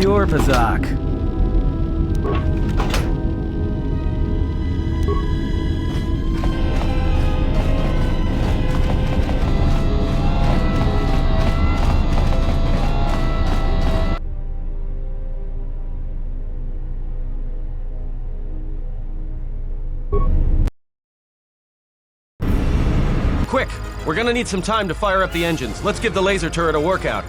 pure Pazak. Quick! We're gonna need some time to fire up the engines. Let's give the laser turret a workout.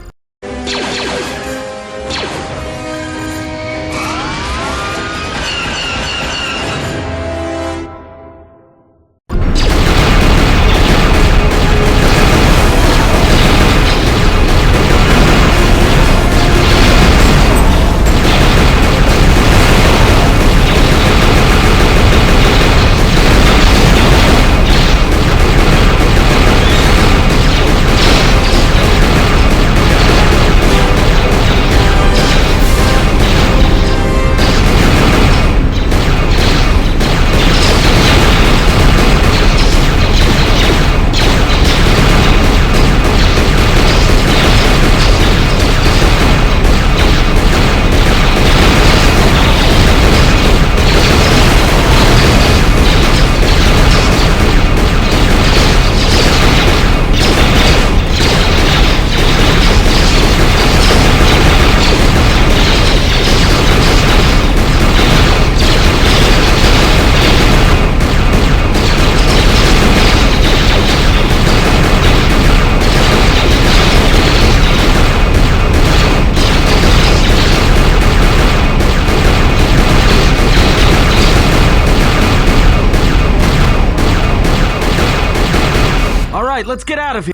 Alright, let's get out of here!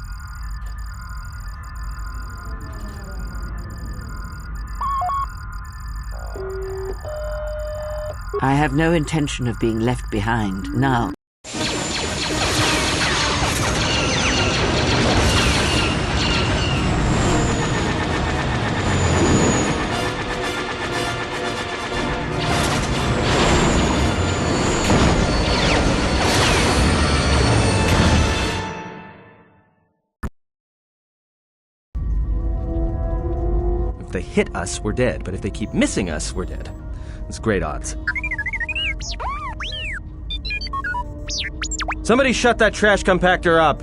I have no intention of being left behind now. If they hit us, we're dead, but if they keep missing us, we're dead. It's great odds. Somebody shut that trash compactor up!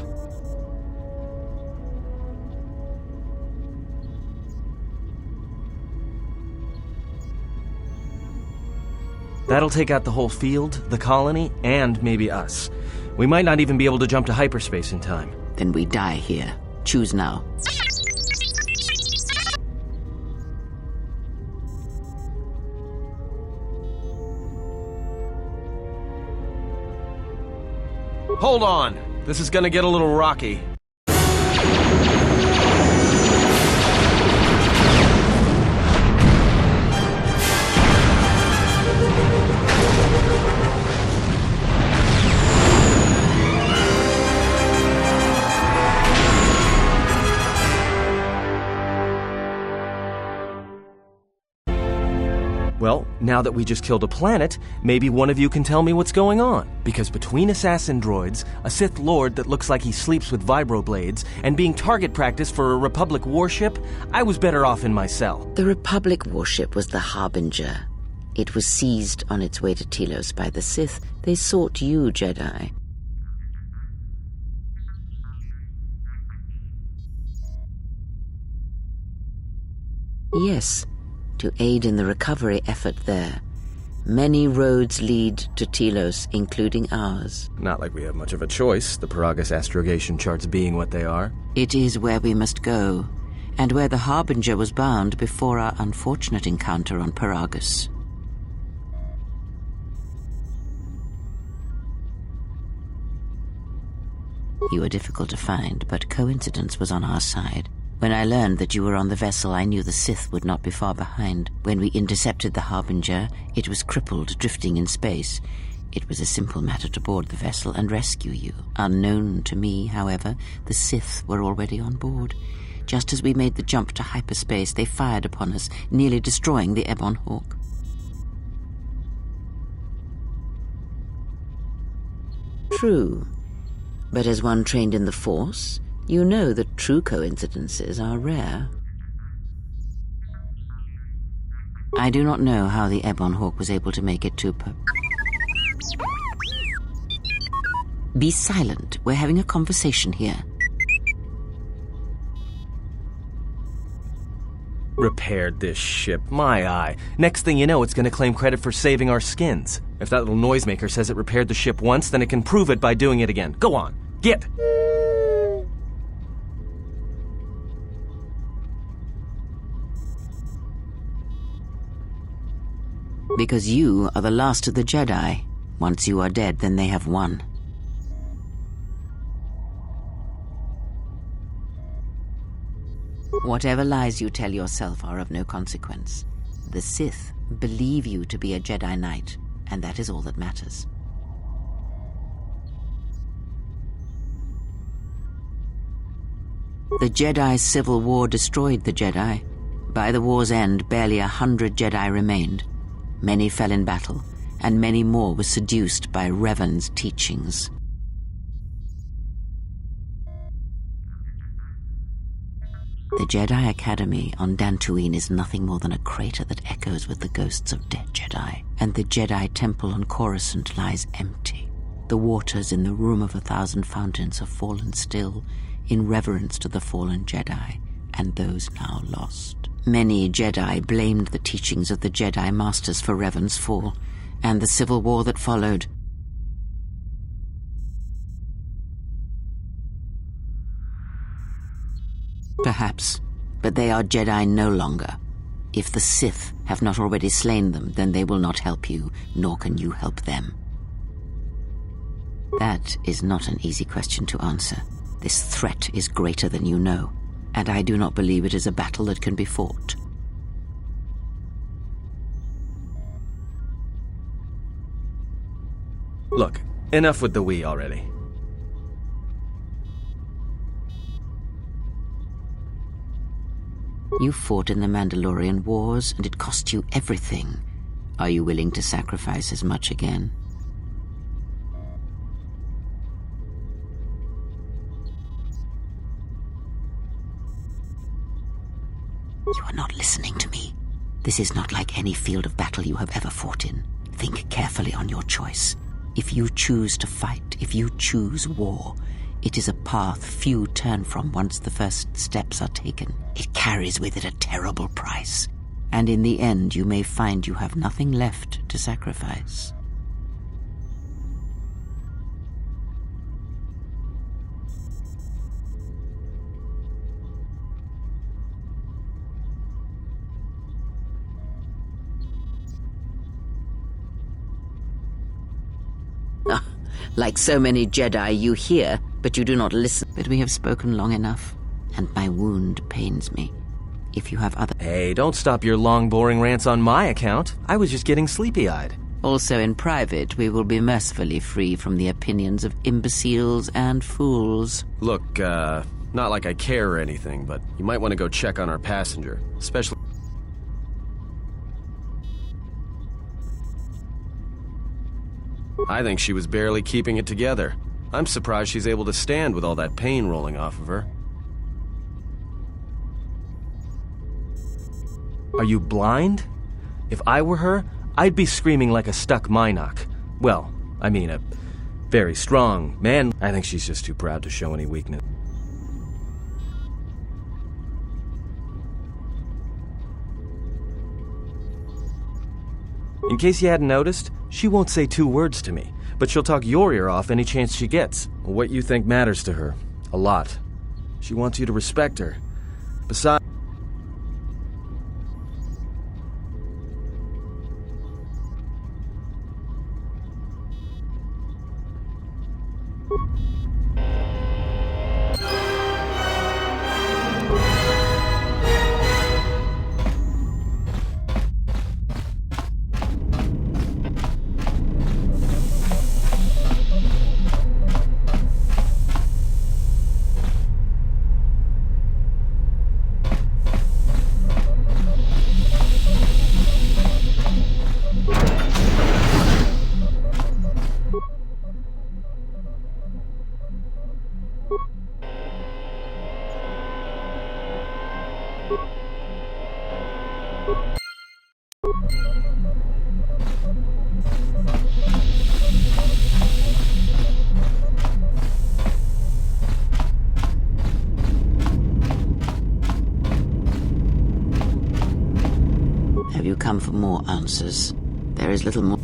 That'll take out the whole field, the colony, and maybe us. We might not even be able to jump to hyperspace in time. Then we die here. Choose now. Hold on! This is gonna get a little rocky. Well, now that we just killed a planet, maybe one of you can tell me what's going on. Because between assassin droids, a Sith Lord that looks like he sleeps with vibroblades, and being target practice for a Republic warship, I was better off in my cell. The Republic warship was the Harbinger. It was seized on its way to Telos by the Sith. They sought you, Jedi. Yes, to aid in the recovery effort there. Many roads lead to Telos, including ours. Not like we have much of a choice, the Peragus astrogation charts being what they are. It is where we must go, and where the Harbinger was bound before our unfortunate encounter on Peragus. You were difficult to find, but coincidence was on our side. When I learned that you were on the vessel, I knew the Sith would not be far behind. When we intercepted the Harbinger, it was crippled, drifting in space. It was a simple matter to board the vessel and rescue you. Unknown to me, however, the Sith were already on board. Just as we made the jump to hyperspace, they fired upon us, nearly destroying the Ebon Hawk. True. But as one trained in the Force, you know that true coincidences are rare. I do not know how the Ebon Hawk was able to make it to Be silent. We're having a conversation here. Repaired this ship. My eye. Next thing you know, it's going to claim credit for saving our skins. If that little noisemaker says it repaired the ship once, then it can prove it by doing it again. Go on. Get! Because you are the last of the Jedi. Once you are dead, then they have won. Whatever lies you tell yourself are of no consequence. The Sith believe you to be a Jedi Knight, and that is all that matters. The Jedi Civil War destroyed the Jedi. By the war's end, barely 100 Jedi remained. Many fell in battle, and many more were seduced by Revan's teachings. The Jedi Academy on Dantooine is nothing more than a crater that echoes with the ghosts of dead Jedi, and the Jedi Temple on Coruscant lies empty. The waters in the Room of 1,000 Fountains have fallen still in reverence to the fallen Jedi and those now lost. Many Jedi blamed the teachings of the Jedi Masters for Revan's fall, and the civil war that followed. Perhaps, but they are Jedi no longer. If the Sith have not already slain them, then they will not help you, nor can you help them. That is not an easy question to answer. This threat is greater than you know, and I do not believe it is a battle that can be fought. Look, enough with the we already. You fought in the Mandalorian Wars, and it cost you everything. Are you willing to sacrifice as much again? You are not listening to me. This is not like any field of battle you have ever fought in. Think carefully on your choice. If you choose to fight, if you choose war, it is a path few turn from once the first steps are taken. It carries with it a terrible price, and in the end you may find you have nothing left to sacrifice. Like so many Jedi, you hear, but you do not listen. But we have spoken long enough, and my wound pains me. If you have other... Hey, don't stop your long, boring rants on my account. I was just getting sleepy-eyed. Also in private, we will be mercifully free from the opinions of imbeciles and fools. Look, not like I care or anything, but you might want to go check on our passenger, especially... I think she was barely keeping it together. I'm surprised she's able to stand with all that pain rolling off of her. Are you blind? If I were her, I'd be screaming like a stuck Mynock. Well, I mean, a very strong man. I think she's just too proud to show any weakness. In case you hadn't noticed, she won't say 2 words to me, but she'll talk your ear off any chance she gets. What you think matters to her. A lot. She wants you to respect her. Besides... Have you come for more answers? There is little more.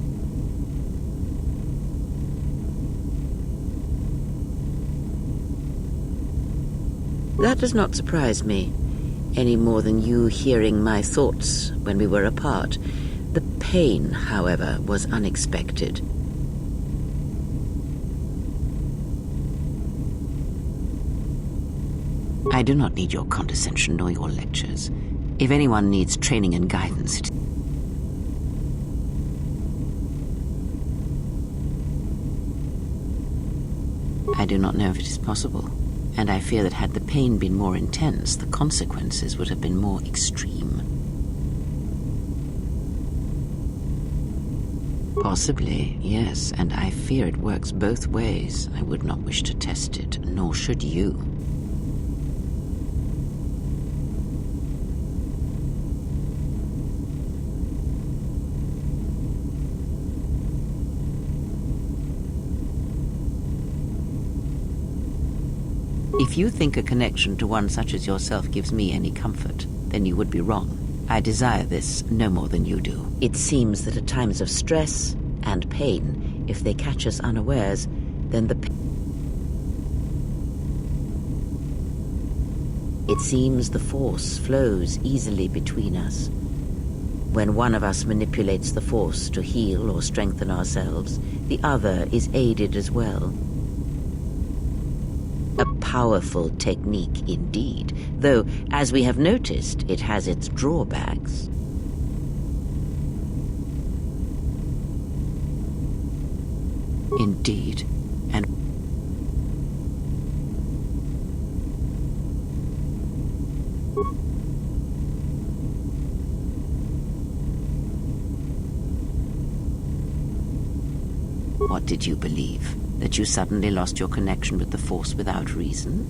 That does not surprise me, any more than you hearing my thoughts when we were apart. The pain, however, was unexpected. I do not need your condescension nor your lectures. If anyone needs training and guidance, I do not know if it is possible, and I fear that had the pain been more intense, the consequences would have been more extreme. Possibly, yes, and I fear it works both ways. I would not wish to test it, nor should you. If you think a connection to one such as yourself gives me any comfort, then you would be wrong. I desire this no more than you do. It seems that at times of stress and pain, if they catch us unawares, then it seems the force flows easily between us. When one of us manipulates the force to heal or strengthen ourselves, the other is aided as well. A powerful technique indeed, though, as we have noticed, it has its drawbacks. Indeed, and what did you believe? That you suddenly lost your connection with the Force without reason?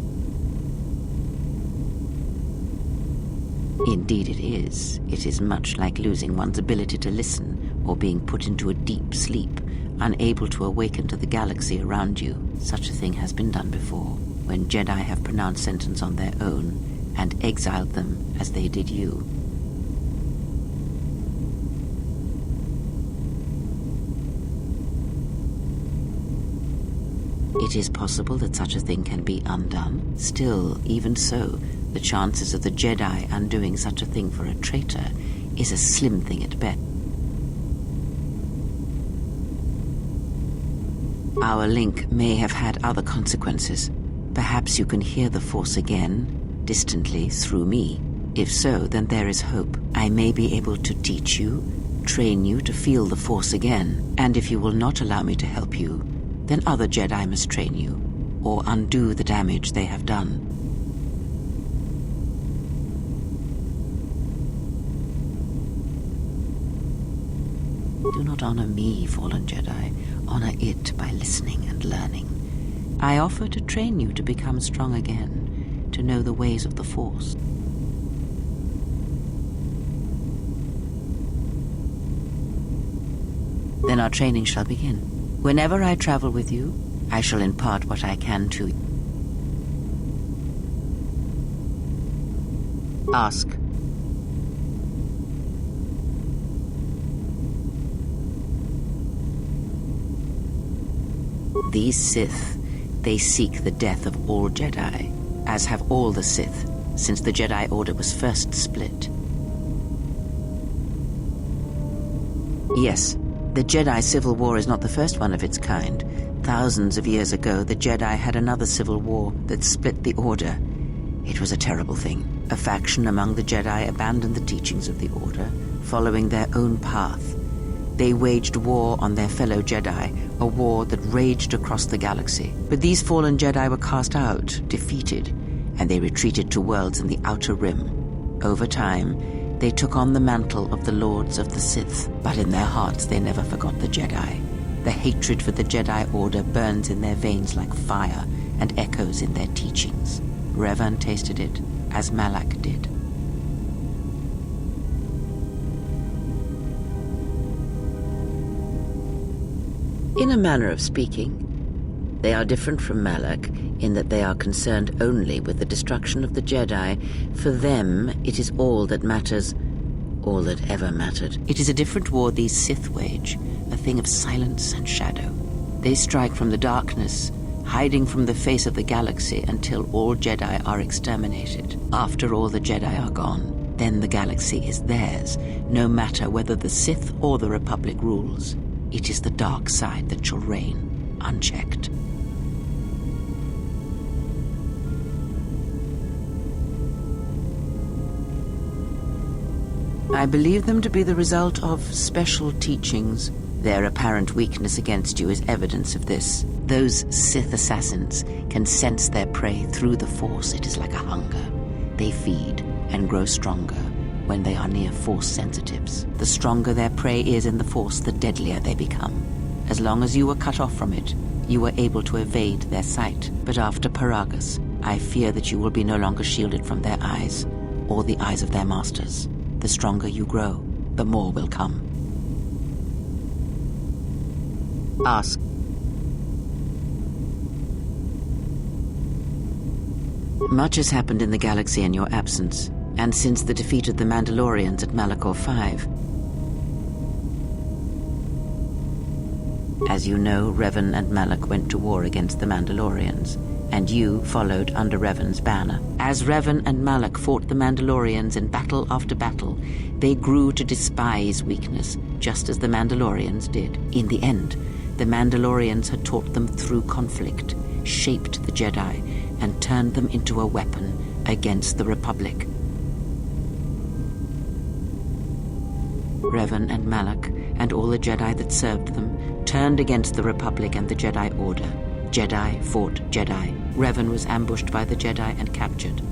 Indeed it is. It is much like losing one's ability to listen, or being put into a deep sleep, unable to awaken to the galaxy around you. Such a thing has been done before, when Jedi have pronounced sentence on their own, and exiled them as they did you. It is possible that such a thing can be undone. Still, even so, the chances of the Jedi undoing such a thing for a traitor is a slim thing at best. Our link may have had other consequences. Perhaps you can hear the Force again, distantly, through me. If so, then there is hope. I may be able to teach you, train you to feel the Force again. And if you will not allow me to help you, then other Jedi must train you, or undo the damage they have done. Do not honor me, fallen Jedi. Honor it by listening and learning. I offer to train you to become strong again, to know the ways of the Force. Then our training shall begin. Whenever I travel with you, I shall impart what I can to you. Ask. These Sith, they seek the death of all Jedi, as have all the Sith, since the Jedi Order was first split. Yes, the Jedi Civil War is not the first one of its kind. Thousands of years ago, the Jedi had another civil war that split the Order. It was a terrible thing. A faction among the Jedi abandoned the teachings of the Order, following their own path. They waged war on their fellow Jedi, a war that raged across the galaxy. But these fallen Jedi were cast out, defeated, and they retreated to worlds in the Outer Rim. Over time, they took on the mantle of the Lords of the Sith, but in their hearts they never forgot the Jedi. The hatred for the Jedi Order burns in their veins like fire and echoes in their teachings. Revan tasted it, as Malak did. In a manner of speaking, they are different from Malak in that they are concerned only with the destruction of the Jedi. For them, it is all that matters. all that ever mattered. It is a different war these Sith wage, a thing of silence and shadow. They strike from the darkness, hiding from the face of the galaxy until all Jedi are exterminated. After all the Jedi are gone, then the galaxy is theirs, no matter whether the Sith or the Republic rules. It is the dark side that shall reign, unchecked. I believe them to be the result of special teachings. Their apparent weakness against you is evidence of this. Those Sith assassins can sense their prey through the Force. It is like a hunger. They feed and grow stronger when they are near Force sensitives. The stronger their prey is in the Force, the deadlier they become. As long as you were cut off from it, you were able to evade their sight. But after Peragus, I fear that you will be no longer shielded from their eyes, or the eyes of their masters. The stronger you grow, the more will come. Ask. Much has happened in the galaxy in your absence, and since the defeat of the Mandalorians at Malachor 5. As you know, Revan and Malak went to war against the Mandalorians, and you followed under Revan's banner. As Revan and Malak fought the Mandalorians in battle after battle, they grew to despise weakness, just as the Mandalorians did. In the end, the Mandalorians had taught them through conflict, shaped the Jedi, and turned them into a weapon against the Republic. Revan and Malak, and all the Jedi that served them, turned against the Republic and the Jedi Order. Jedi fought Jedi. Revan was ambushed by the Jedi and captured.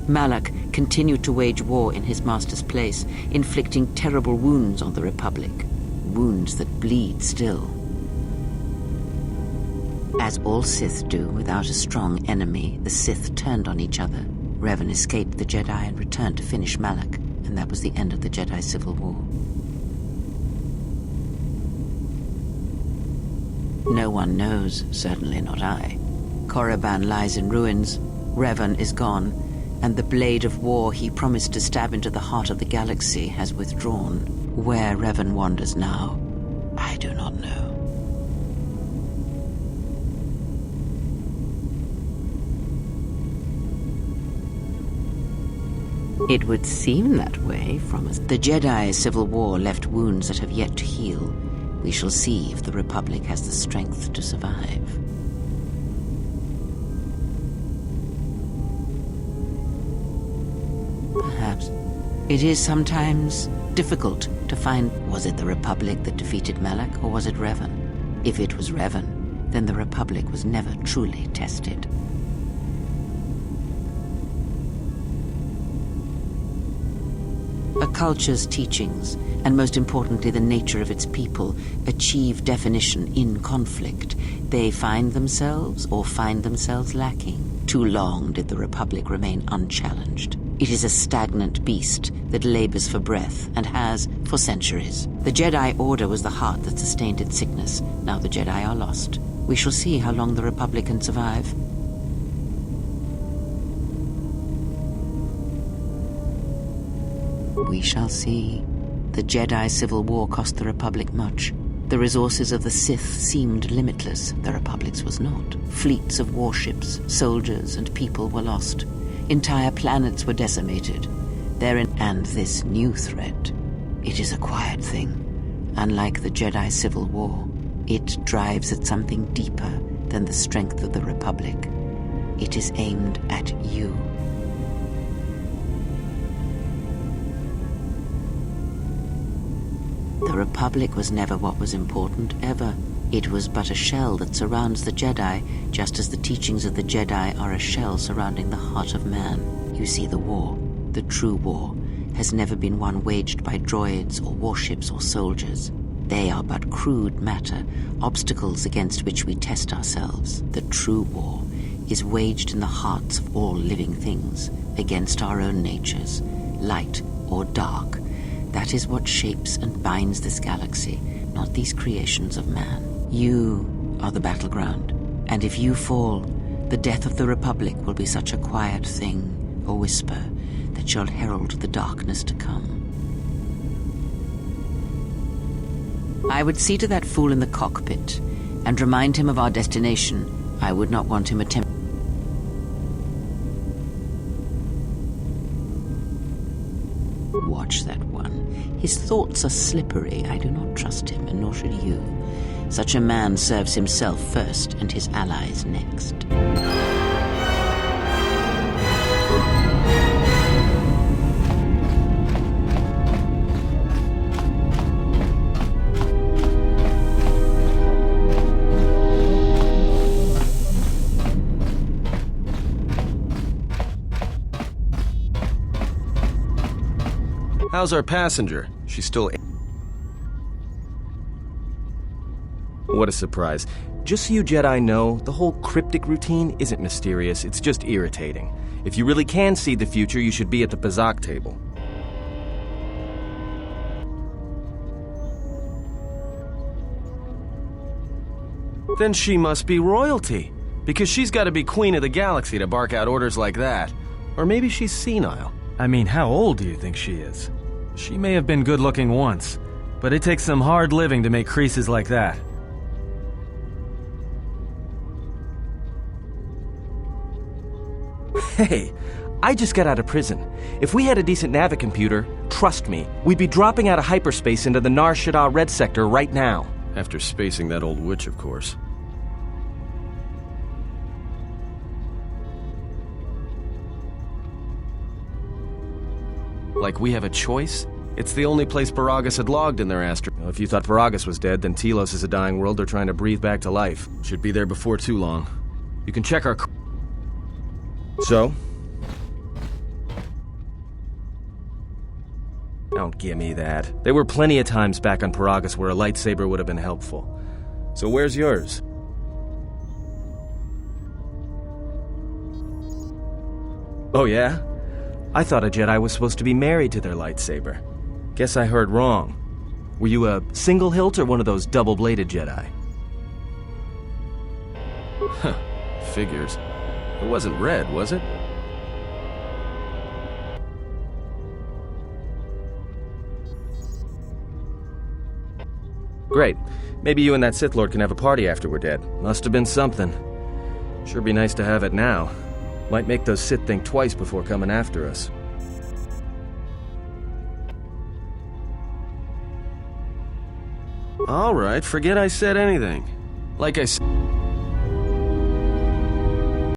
Malak continued to wage war in his master's place, inflicting terrible wounds on the Republic. Wounds that bleed still. As all Sith do, without a strong enemy, the Sith turned on each other. Revan escaped the Jedi and returned to finish Malak, and that was the end of the Jedi Civil War. No one knows, certainly not I. Korriban lies in ruins, Revan is gone, and the blade of war he promised to stab into the heart of the galaxy has withdrawn. Where Revan wanders now, I do not know. It would seem that way from us. The Jedi Civil War left wounds that have yet to heal. We shall see if the Republic has the strength to survive. Perhaps. It is sometimes difficult to find, was it the Republic that defeated Malak, or was it Revan? If it was Revan, then the Republic was never truly tested. A culture's teachings, and most importantly the nature of its people, achieve definition in conflict. They find themselves or find themselves lacking. Too long did the Republic remain unchallenged. It is a stagnant beast that labors for breath and has for centuries. The Jedi Order was the heart that sustained its sickness. Now the Jedi are lost. We shall see how long the Republic can survive. We shall see. The Jedi Civil War cost the Republic much. The resources of the Sith seemed limitless. The Republic's was not. Fleets of warships, soldiers, and people were lost. Entire planets were decimated. And this new threat, it is a quiet thing. Unlike the Jedi Civil War, it drives at something deeper than the strength of the Republic. It is aimed at you. The Republic was never what was important, ever. It was but a shell that surrounds the Jedi, just as the teachings of the Jedi are a shell surrounding the heart of man. You see, the war, the true war, has never been one waged by droids or warships or soldiers. They are but crude matter, obstacles against which we test ourselves. The true war is waged in the hearts of all living things, against our own natures, light or dark. That is what shapes and binds this galaxy, not these creations of man. You are the battleground, and if you fall, the death of the Republic will be such a quiet thing, a whisper, that shall herald the darkness to come. I would see to that fool in the cockpit and remind him of our destination. I would not want him attempting. Watch that one. His thoughts are slippery. I do not trust him, and nor should you. Such a man serves himself first and his allies next. How's our passenger? She's still... What a surprise. Just so you Jedi know, the whole cryptic routine isn't mysterious, it's just irritating. If you really can see the future, you should be at the Pazak table. Then she must be royalty, because she's got to be queen of the galaxy to bark out orders like that. Or maybe she's senile. I mean, how old do you think she is? She may have been good-looking once, but it takes some hard living to make creases like that. Hey, I just got out of prison. If we had a decent navicomputer, trust me, we'd be dropping out of hyperspace into the Nar Shaddaa Red Sector right now. After spacing that old witch, of course. Like we have a choice? It's the only place Peragus had logged in their astro... Well, if you thought Peragus was dead, then Telos is a dying world they're trying to breathe back to life. Should be there before too long. You can check our... So? Don't give me that. There were plenty of times back on Peragus where a lightsaber would have been helpful. So where's yours? Oh yeah? I thought a Jedi was supposed to be married to their lightsaber. Guess I heard wrong. Were you a single hilt or one of those double-bladed Jedi? Huh. Figures. It wasn't red, was it? Great. Maybe you and that Sith Lord can have a party after we're dead. Must have been something. Sure be nice to have it now. Might make those Sith think twice before coming after us. All right, forget I said anything. Like I said...